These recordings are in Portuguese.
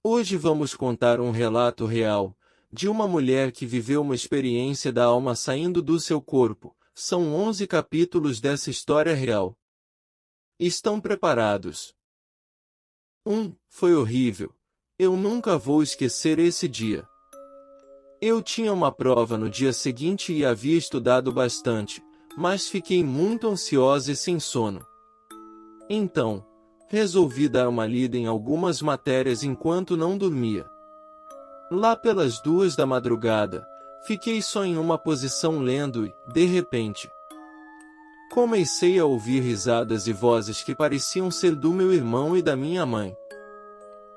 Hoje vamos contar um relato real, de uma mulher que viveu uma experiência da alma saindo do seu corpo. São 11 capítulos dessa história real. Estão preparados? Foi horrível. Eu nunca vou esquecer esse dia. Eu tinha uma prova no dia seguinte e havia estudado bastante, mas fiquei muito ansiosa e sem sono. Então, resolvi dar uma lida em algumas matérias enquanto não dormia. Lá pelas 2 da madrugada, fiquei só em uma posição lendo e, de repente, comecei a ouvir risadas e vozes que pareciam ser do meu irmão e da minha mãe.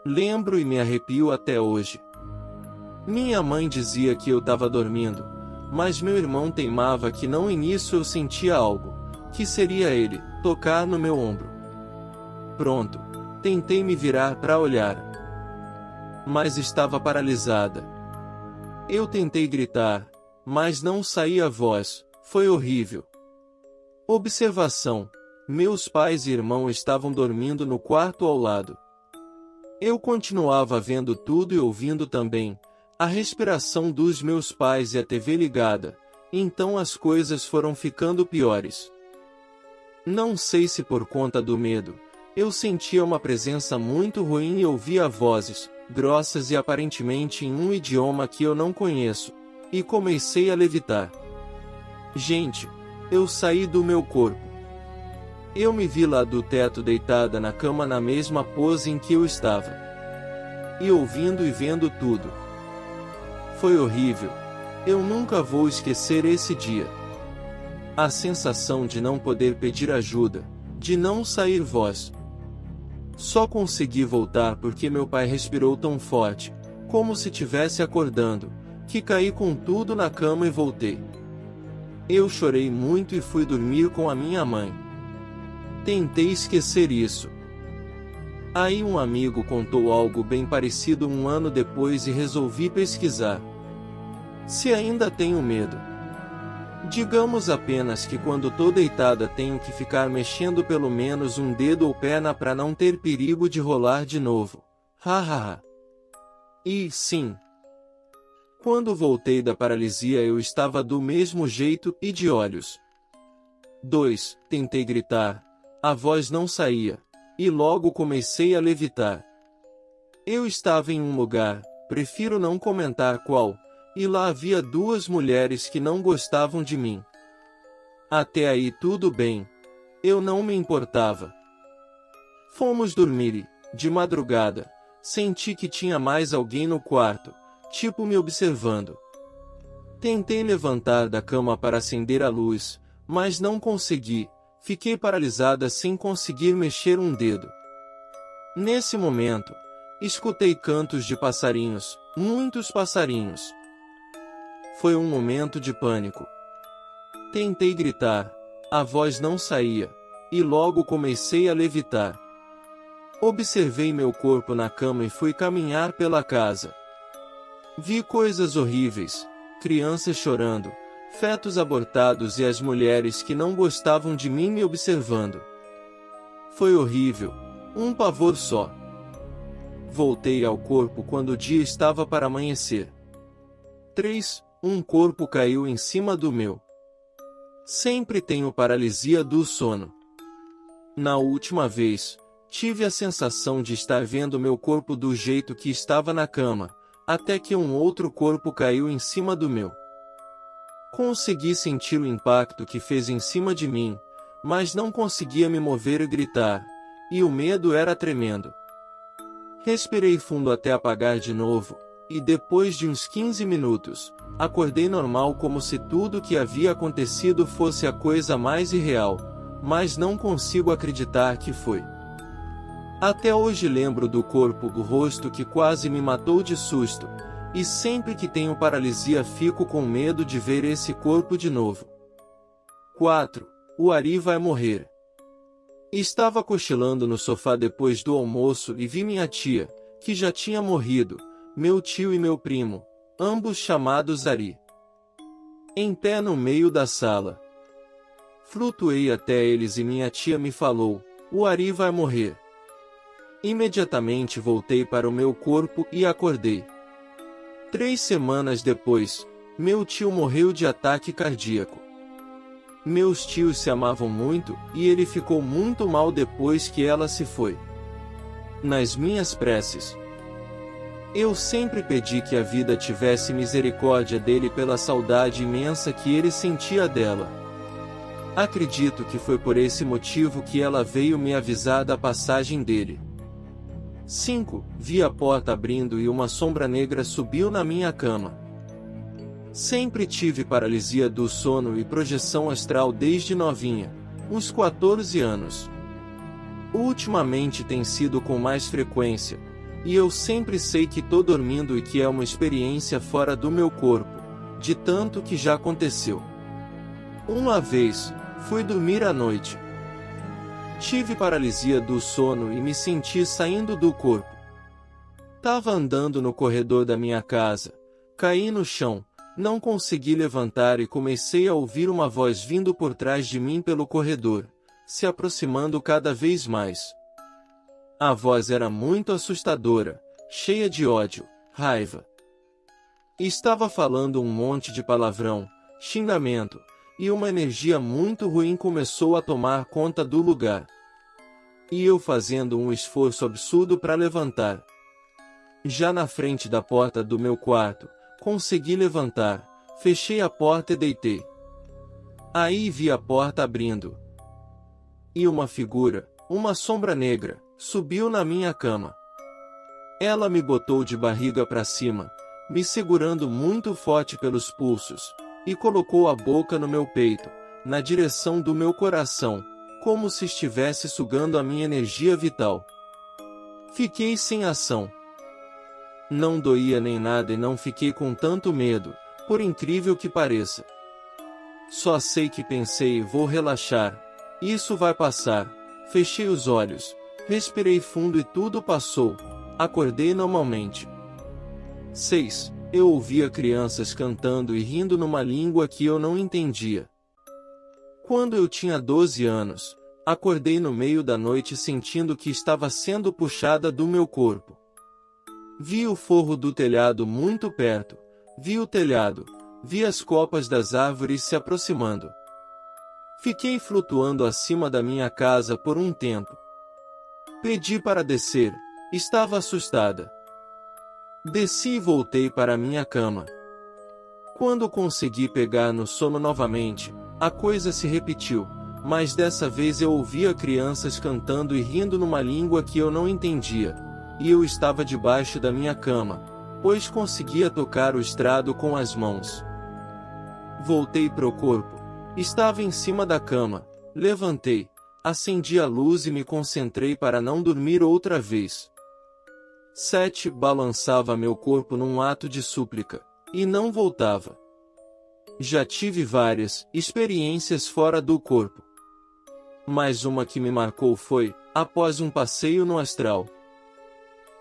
Lembro e me arrepio até hoje. Minha mãe dizia que eu estava dormindo, mas meu irmão teimava que não, e nisso eu sentia algo, que seria ele, tocar no meu ombro. Pronto, tentei me virar para olhar, mas estava paralisada. Eu tentei gritar, mas não saía voz. Foi horrível. Observação: meus pais e irmão estavam dormindo no quarto ao lado. Eu continuava vendo tudo e ouvindo também a respiração dos meus pais e a TV ligada, então as coisas foram ficando piores. Não sei se por conta do medo, eu sentia uma presença muito ruim e ouvia vozes, grossas e aparentemente em um idioma que eu não conheço, e comecei a levitar. Gente, eu saí do meu corpo. Eu me vi lá do teto deitada na cama na mesma pose em que eu estava. E ouvindo e vendo tudo. Foi horrível. Eu nunca vou esquecer esse dia. A sensação de não poder pedir ajuda, de não sair voz. Só consegui voltar porque meu pai respirou tão forte, como se tivesse acordando, que caí com tudo na cama e voltei. Eu chorei muito e fui dormir com a minha mãe. Tentei esquecer isso. Aí um amigo contou algo bem parecido 1 ano depois e resolvi pesquisar. Se ainda tenho medo. Digamos apenas que quando tô deitada tenho que ficar mexendo pelo menos um dedo ou perna para não ter perigo de rolar de novo. Hahaha. E, sim. Quando voltei da paralisia eu estava do mesmo jeito e de olhos. 2. Tentei gritar. A voz não saía. E logo comecei a levitar. Eu estava em um lugar, prefiro não comentar qual, e lá havia 2 mulheres que não gostavam de mim. Até aí tudo bem. Eu não me importava. Fomos dormir e, de madrugada, senti que tinha mais alguém no quarto, tipo me observando. Tentei levantar da cama para acender a luz, mas não consegui. Fiquei paralisada sem conseguir mexer um dedo. Nesse momento, escutei cantos de passarinhos, muitos passarinhos. Foi um momento de pânico. Tentei gritar, a voz não saía, e logo comecei a levitar. Observei meu corpo na cama e fui caminhar pela casa. Vi coisas horríveis, crianças chorando, fetos abortados e as mulheres que não gostavam de mim me observando. Foi horrível, um pavor só. Voltei ao corpo quando o dia estava para amanhecer. 3. Um corpo caiu em cima do meu. Sempre tenho paralisia do sono. Na última vez, tive a sensação de estar vendo meu corpo do jeito que estava na cama, até que um outro corpo caiu em cima do meu. Consegui sentir o impacto que fez em cima de mim, mas não conseguia me mover e gritar, e o medo era tremendo. Respirei fundo até apagar de novo, e depois de uns 15 minutos, acordei normal como se tudo o que havia acontecido fosse a coisa mais irreal, mas não consigo acreditar que foi. Até hoje lembro do corpo do rosto que quase me matou de susto, e sempre que tenho paralisia fico com medo de ver esse corpo de novo. 4. O Ari vai morrer. Estava cochilando no sofá depois do almoço e vi minha tia, que já tinha morrido, meu tio e meu primo, ambos chamados Ari, em pé no meio da sala. Flutuei até eles e minha tia me falou, o Ari vai morrer. Imediatamente voltei para o meu corpo e acordei. 3 semanas depois, meu tio morreu de ataque cardíaco. Meus tios se amavam muito, e ele ficou muito mal depois que ela se foi. Nas minhas preces, eu sempre pedi que a vida tivesse misericórdia dele pela saudade imensa que ele sentia dela. Acredito que foi por esse motivo que ela veio me avisar da passagem dele. 5. Vi a porta abrindo e uma sombra negra subiu na minha cama. Sempre tive paralisia do sono e projeção astral desde novinha, uns 14 anos. Ultimamente tem sido com mais frequência, e eu sempre sei que tô dormindo e que é uma experiência fora do meu corpo, de tanto que já aconteceu. Uma vez, fui dormir à noite. Tive paralisia do sono e me senti saindo do corpo. Tava andando no corredor da minha casa, caí no chão, não consegui levantar e comecei a ouvir uma voz vindo por trás de mim pelo corredor, se aproximando cada vez mais. A voz era muito assustadora, cheia de ódio, raiva. Estava falando um monte de palavrão, xingamento, e uma energia muito ruim começou a tomar conta do lugar. E eu fazendo um esforço absurdo para levantar. Já na frente da porta do meu quarto, consegui levantar, fechei a porta e deitei. Aí vi a porta abrindo. E uma figura, uma sombra negra, subiu na minha cama. Ela me botou de barriga para cima, me segurando muito forte pelos pulsos, e colocou a boca no meu peito, na direção do meu coração, como se estivesse sugando a minha energia vital. Fiquei sem ação. Não doía nem nada e não fiquei com tanto medo, por incrível que pareça. Só sei que pensei: vou relaxar, isso vai passar. Fechei os olhos, respirei fundo e tudo passou. Acordei normalmente. 6. Eu ouvia crianças cantando e rindo numa língua que eu não entendia. Quando eu tinha 12 anos, acordei no meio da noite sentindo que estava sendo puxada do meu corpo. Vi o forro do telhado muito perto, vi o telhado, vi as copas das árvores se aproximando. Fiquei flutuando acima da minha casa por um tempo. Pedi para descer, estava assustada. Desci e voltei para minha cama. Quando consegui pegar no sono novamente, a coisa se repetiu, mas dessa vez eu ouvia crianças cantando e rindo numa língua que eu não entendia, e eu estava debaixo da minha cama, pois conseguia tocar o estrado com as mãos. Voltei pro corpo. Estava em cima da cama, levantei, acendi a luz e me concentrei para não dormir outra vez. 7. Balançava meu corpo num ato de súplica, e não voltava. Já tive várias experiências fora do corpo. Mas uma que me marcou foi, após um passeio no astral.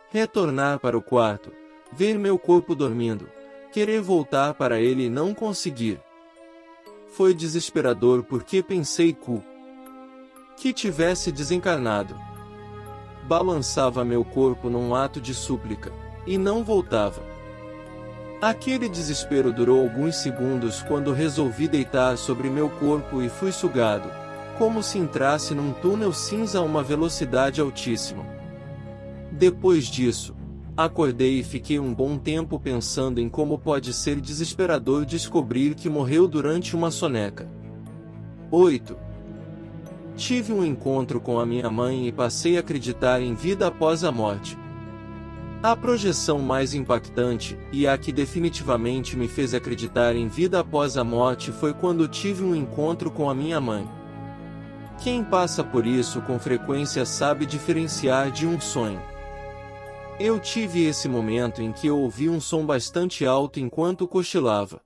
Retornar para o quarto, ver meu corpo dormindo, querer voltar para ele e não conseguir. Foi desesperador porque pensei que tivesse desencarnado. Balançava meu corpo num ato de súplica, e não voltava. Aquele desespero durou alguns segundos quando resolvi deitar sobre meu corpo e fui sugado, como se entrasse num túnel cinza a uma velocidade altíssima. Depois disso, acordei e fiquei um bom tempo pensando em como pode ser desesperador descobrir que morreu durante uma soneca. 8. Tive um encontro com a minha mãe e passei a acreditar em vida após a morte. A projeção mais impactante, e a que definitivamente me fez acreditar em vida após a morte, foi quando tive um encontro com a minha mãe. Quem passa por isso com frequência sabe diferenciar de um sonho. Eu tive esse momento em que eu ouvi um som bastante alto enquanto cochilava.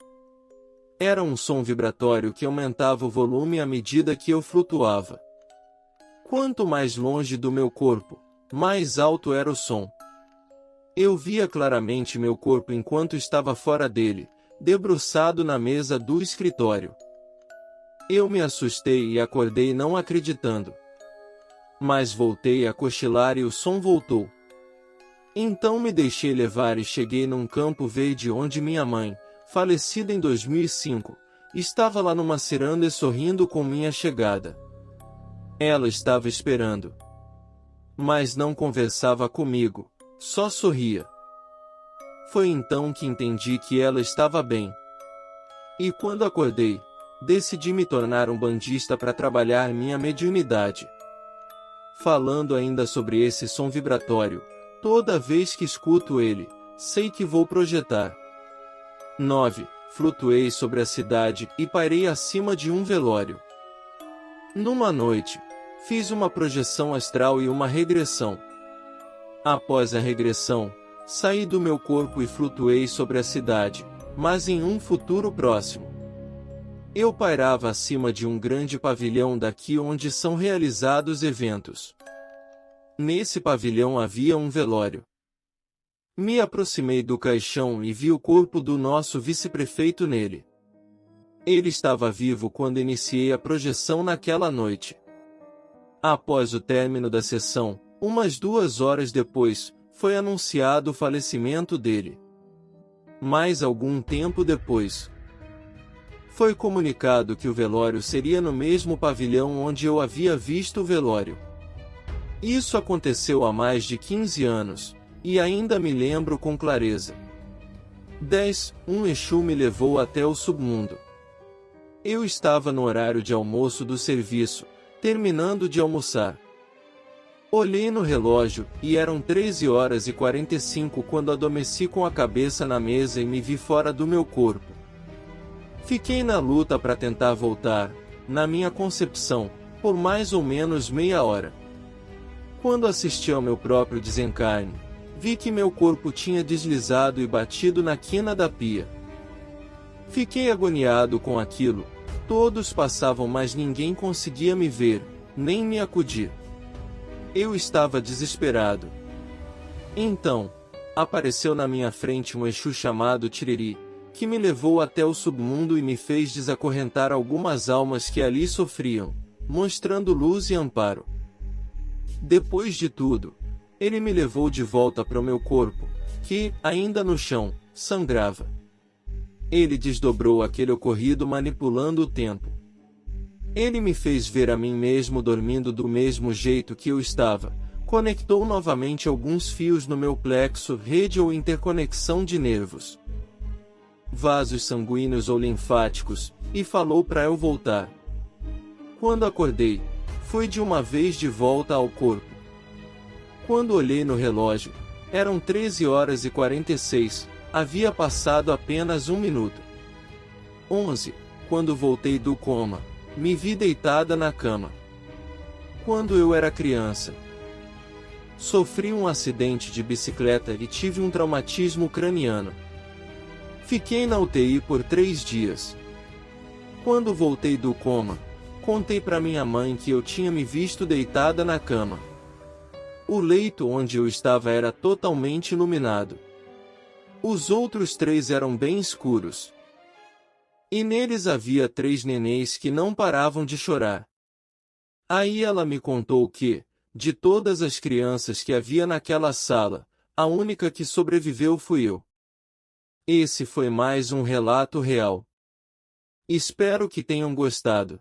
Era um som vibratório que aumentava o volume à medida que eu flutuava. Quanto mais longe do meu corpo, mais alto era o som. Eu via claramente meu corpo enquanto estava fora dele, debruçado na mesa do escritório. Eu me assustei e acordei não acreditando. Mas voltei a cochilar e o som voltou. Então me deixei levar e cheguei num campo verde onde minha mãe, falecida em 2005, estava lá numa ciranda e sorrindo com minha chegada. Ela estava esperando. Mas não conversava comigo, só sorria. Foi então que entendi que ela estava bem. E quando acordei, decidi me tornar um bandista para trabalhar minha mediunidade. Falando ainda sobre esse som vibratório, toda vez que escuto ele, sei que vou projetar. 9. Flutuei sobre a cidade e pairei acima de um velório. Numa noite, fiz uma projeção astral e uma regressão. Após a regressão, saí do meu corpo e flutuei sobre a cidade, mas em um futuro próximo. Eu pairava acima de um grande pavilhão daqui onde são realizados eventos. Nesse pavilhão havia um velório. Me aproximei do caixão e vi o corpo do nosso vice-prefeito nele. Ele estava vivo quando iniciei a projeção naquela noite. Após o término da sessão, umas 2 horas depois, foi anunciado o falecimento dele. Mais algum tempo depois, foi comunicado que o velório seria no mesmo pavilhão onde eu havia visto o velório. Isso aconteceu há mais de 15 anos, e ainda me lembro com clareza. 10. Um Exu me levou até o submundo. Eu estava no horário de almoço do serviço, terminando de almoçar. Olhei no relógio, e eram 13h45 quando adormeci com a cabeça na mesa e me vi fora do meu corpo. Fiquei na luta para tentar voltar, na minha concepção, por mais ou menos meia hora. Quando assisti ao meu próprio desencarne, vi que meu corpo tinha deslizado e batido na quina da pia. Fiquei agoniado com aquilo, todos passavam mas ninguém conseguia me ver, nem me acudir. Eu estava desesperado. Então, apareceu na minha frente um Exu chamado Tiriri, que me levou até o submundo e me fez desacorrentar algumas almas que ali sofriam, mostrando luz e amparo. Depois de tudo, ele me levou de volta para o meu corpo, que, ainda no chão, sangrava. Ele desdobrou aquele ocorrido manipulando o tempo. Ele me fez ver a mim mesmo dormindo do mesmo jeito que eu estava, conectou novamente alguns fios no meu plexo, rede ou interconexão de nervos, vasos sanguíneos ou linfáticos, e falou para eu voltar. Quando acordei, fui de uma vez de volta ao corpo. Quando olhei no relógio, eram 13h46, havia passado apenas 1 minuto. 11. Quando voltei do coma, me vi deitada na cama. Quando eu era criança, sofri um acidente de bicicleta e tive um traumatismo craniano. Fiquei na UTI por 3 dias. Quando voltei do coma, contei para minha mãe que eu tinha me visto deitada na cama. O leito onde eu estava era totalmente iluminado. Os outros 3 eram bem escuros. E neles havia 3 nenéns que não paravam de chorar. Aí ela me contou que, de todas as crianças que havia naquela sala, a única que sobreviveu fui eu. Esse foi mais um relato real. Espero que tenham gostado.